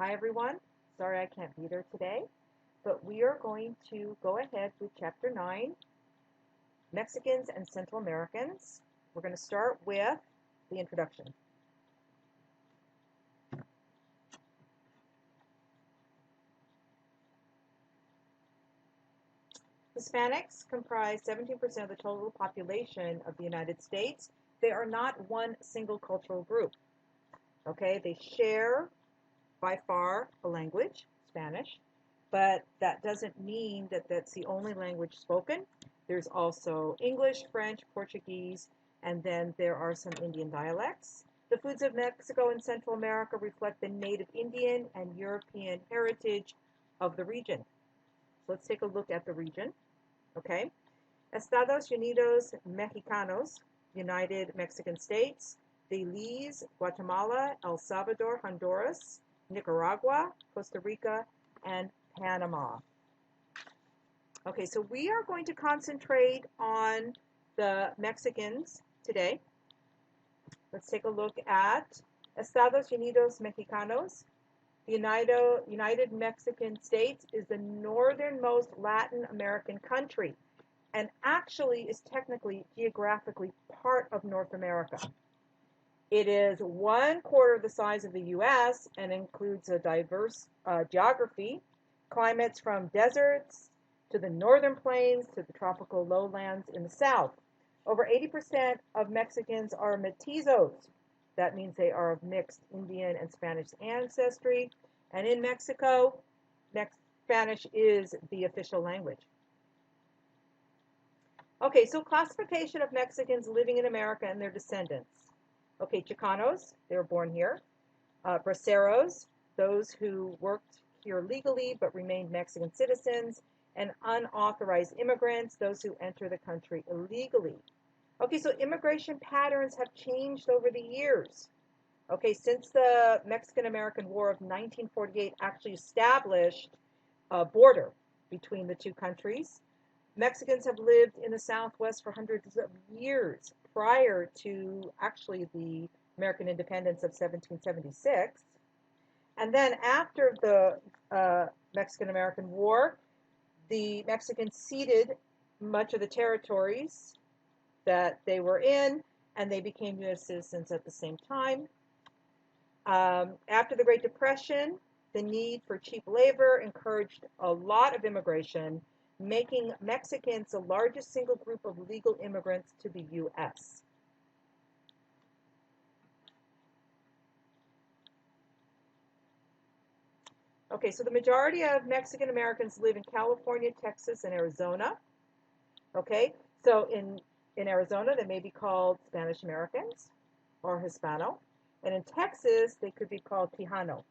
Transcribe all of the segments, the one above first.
Hi everyone. Sorry I can't be there today, but we are going to go ahead with Chapter 9, Mexicans and Central Americans. We're going to start with the introduction. Hispanics comprise 17% of the total population of the United States. They are not one single cultural group. Okay, they share by far a language, Spanish, but that doesn't mean that that's the only language spoken. There's also English, French, Portuguese, and then there are some Indian dialects. The foods of Mexico and Central America reflect the native Indian and European heritage of the region. So let's take a look at the region, okay? Estados Unidos Mexicanos, United Mexican States, Belize, Guatemala, El Salvador, Honduras, Nicaragua, Costa Rica, and Panama. Okay, so we are going to concentrate on the Mexicans today. Let's take a look at Estados Unidos Mexicanos. The United Mexican States is the northernmost Latin American country and actually is technically geographically part of North America. It is 1/4 the size of the U.S. and includes a diverse geography, climates from deserts to the northern plains to the tropical lowlands in the south. Over 80% of Mexicans are mestizos. That means they are of mixed Indian and Spanish ancestry. And in Mexico, Spanish is the official language. Okay, so classification of Mexicans living in America and their descendants. Okay, Chicanos, they were born here. Braceros, those who worked here legally but remained Mexican citizens. And unauthorized immigrants, those who enter the country illegally. Okay, so immigration patterns have changed over the years. Okay, since the Mexican-American War of 1948 actually established a border between the two countries, Mexicans have lived in the Southwest for hundreds of years prior to actually the American independence of 1776. And then after the Mexican-American War, the Mexicans ceded much of the territories that they were in, and they became U.S. citizens at the same time. After the Great Depression, the need for cheap labor encouraged a lot of immigration, making Mexicans the largest single group of legal immigrants to the U.S. Okay, so the majority of Mexican Americans live in California, Texas, and Arizona. Okay, so in Arizona, they may be called Spanish Americans or Hispano. And in Texas, they could be called Tejano.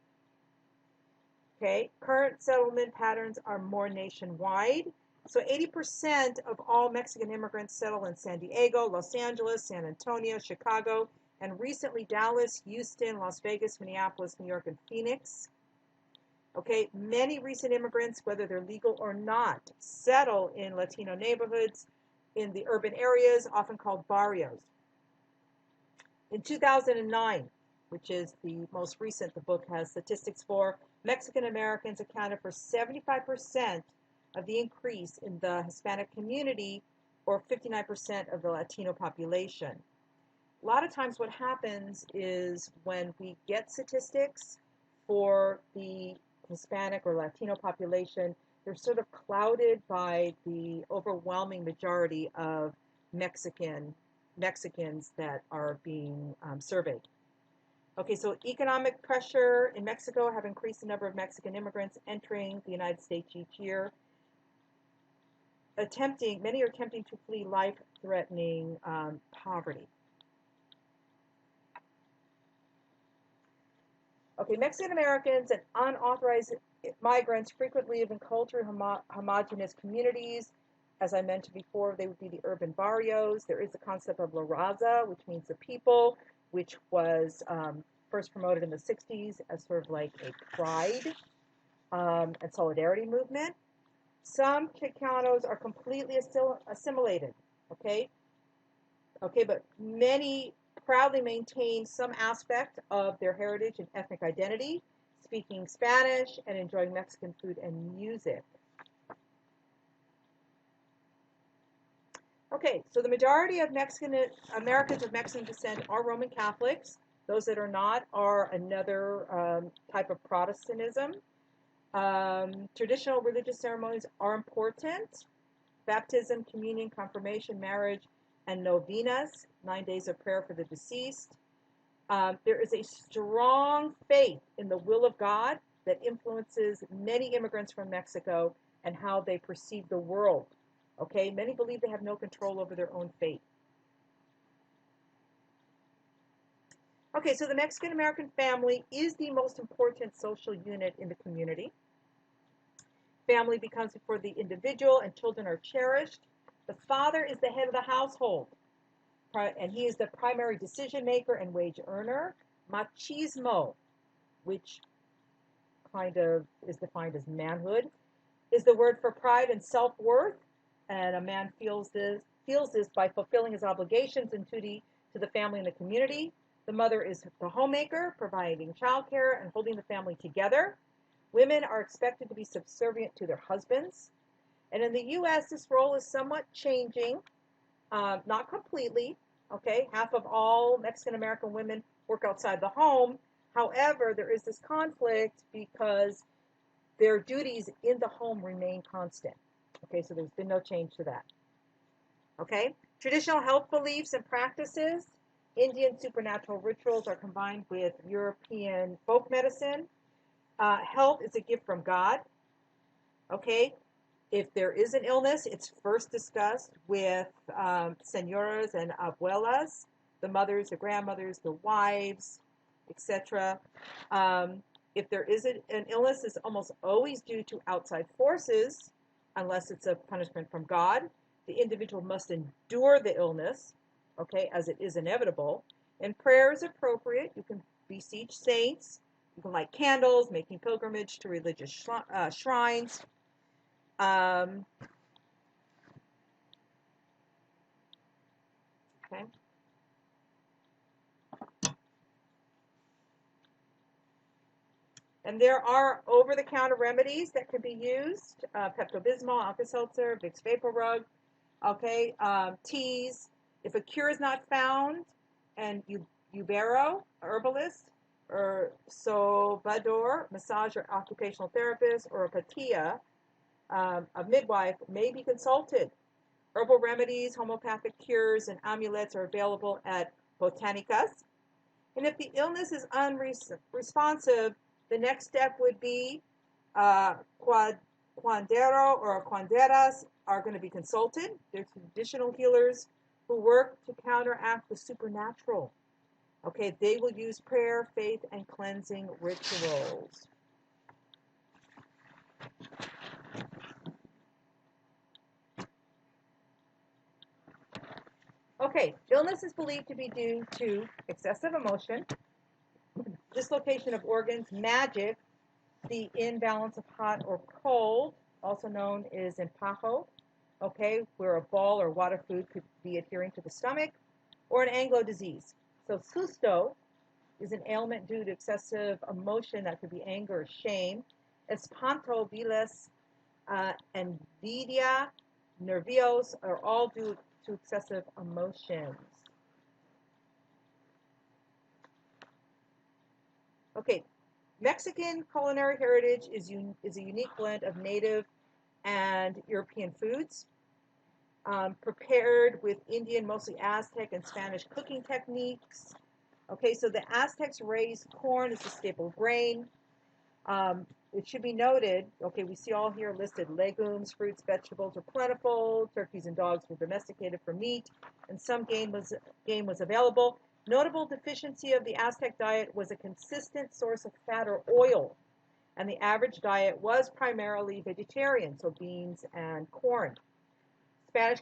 Okay, current settlement patterns are more nationwide. So 80% of all Mexican immigrants settle in San Diego, Los Angeles, San Antonio, Chicago, and recently Dallas, Houston, Las Vegas, Minneapolis, New York, and Phoenix. Okay, many recent immigrants, whether they're legal or not, settle in Latino neighborhoods in the urban areas, often called barrios. In 2009, which is the most recent the book has statistics for, Mexican Americans accounted for 75% of the increase in the Hispanic community, or 59% of the Latino population. A lot of times what happens is when we get statistics for the Hispanic or Latino population, they're sort of clouded by the overwhelming majority of Mexicans that are being surveyed. Okay, so economic pressure in Mexico have increased the number of Mexican immigrants entering the United States each year. Many are attempting to flee life-threatening poverty. Okay, Mexican Americans and unauthorized migrants frequently live in culturally homogenous communities. As I mentioned before, they would be the urban barrios. There is the concept of La Raza, which means the people, which was first promoted in the 60s as sort of like a pride and solidarity movement. Some Chicanos are completely assimilated, okay? Okay, but many proudly maintain some aspect of their heritage and ethnic identity. speaking Spanish, and enjoying Mexican food and music. Okay, so the majority of Americans of Mexican descent are Roman Catholics. Those that are not are another type of Protestantism. Traditional religious ceremonies are important. Baptism, communion, confirmation, marriage, and novenas, 9 days of prayer for the deceased. There is a strong faith in the will of God that influences many immigrants from Mexico and how they perceive the world. Okay, many believe they have no control over their own fate. Okay, so the Mexican American family is the most important social unit in the community. Family becomes before the individual, and children are cherished. The father is the head of the household, and he is the primary decision maker and wage earner. Machismo, which kind of is defined as manhood, is the word for pride and self-worth, and a man feels this by fulfilling his obligations and duty to the family and the community. The mother is the homemaker, providing childcare and holding the family together. Women are expected to be subservient to their husbands. And in the U.S., this role is somewhat changing, not completely. Okay, half of all Mexican American women work outside the home. However, there is this conflict because their duties in the home remain constant. Okay, so there's been no change to that. Okay, traditional health beliefs and practices. Indian supernatural rituals are combined with European folk medicine. Health is a gift from God. Okay, if there is an illness, it's first discussed with senoras and abuelas, the mothers, the grandmothers, the wives, etc. If there is an illness, it's almost always due to outside forces, unless it's a punishment from God. The individual must endure the illness, okay, as it is inevitable. And prayer is appropriate. You can beseech saints. You can light candles, making pilgrimage to religious shrines. Okay. And there are over-the-counter remedies that can be used: Pepto-Bismol, Alka-Seltzer, Vicks VapoRub. Okay, teas. If a cure is not found, and Ubero, herbalist, or Sobador, massage or occupational therapist, or a Patia, a midwife, may be consulted. Herbal remedies, homeopathic cures, and amulets are available at Botanicas. And if the illness is unresponsive, the next step would be cuandero or cuanderas are going to be consulted. They're traditional healers who work to counteract the supernatural. Okay, they will use prayer, faith, and cleansing rituals. Okay, illness is believed to be due to excessive emotion, dislocation of organs, magic, the imbalance of hot or cold, also known as empacho, okay, where a ball or water food could be adhering to the stomach, or an Anglo disease. So susto is an ailment due to excessive emotion that could be anger or shame. Espanto, viles, envidia, nervios are all due to excessive emotions. Okay, Mexican culinary heritage is a unique blend of native and European foods, prepared with Indian, mostly Aztec and Spanish cooking techniques. Okay, so the Aztecs raised corn as a staple grain. It should be noted, okay, we see all here listed: legumes, fruits, vegetables are plentiful, turkeys and dogs were domesticated for meat, and some game was available. Notable deficiency of the Aztec diet was a consistent source of fat or oil, and the average diet was primarily vegetarian, so beans and corn. Spanish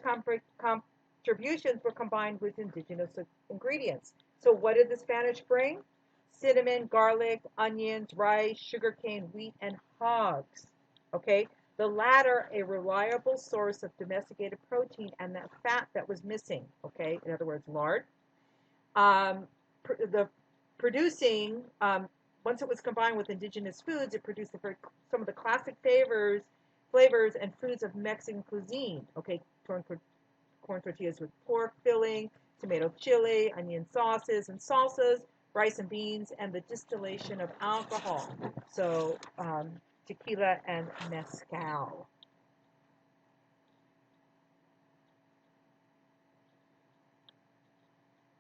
contributions were combined with indigenous ingredients. So what did the Spanish bring? Cinnamon, garlic, onions, rice, sugarcane, wheat, and hogs. Okay, the latter a reliable source of domesticated protein and that fat that was missing. Okay, in other words, lard. The producing once it was combined with indigenous foods, it produced some of the classic flavors and foods of Mexican cuisine. Okay, corn tortillas with pork filling, tomato chili, onion sauces and salsas, rice and beans, and the distillation of alcohol. So tequila and mezcal.